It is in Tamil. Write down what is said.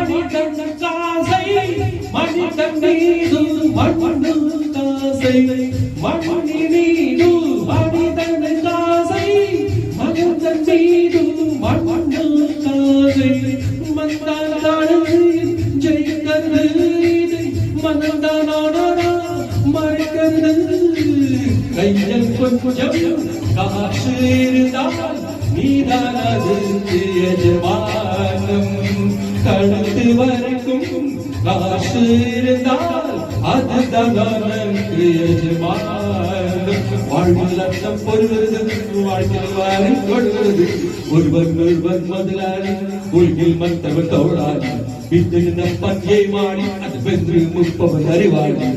மனிதன் காசை மனிதன் மீது மண்ணு காசை மண்ணி மீது மனிதன் காசை மனிதன் மீது மண்ணு காசை மந்தாடு ஜெயிக்கிறது மனதானோட மறைக்கிறது கையில் கொஞ்சம் காசு இருந்தால் நீதானது எஜமானம் கழுத்து வரைக்கும் காசு இருந்தால் அதுதான் எஜமானம் வாழ்வில் அர்த்தம் பொறுவது வாழ்க்கையில் வாரி கொடுவது ஒருவர் முதலாளி உலகில் மற்றவர் தோழாளி வித்திருந்த பஞ்சை மாடி அது வென்று முப்பவர் அறிவாளி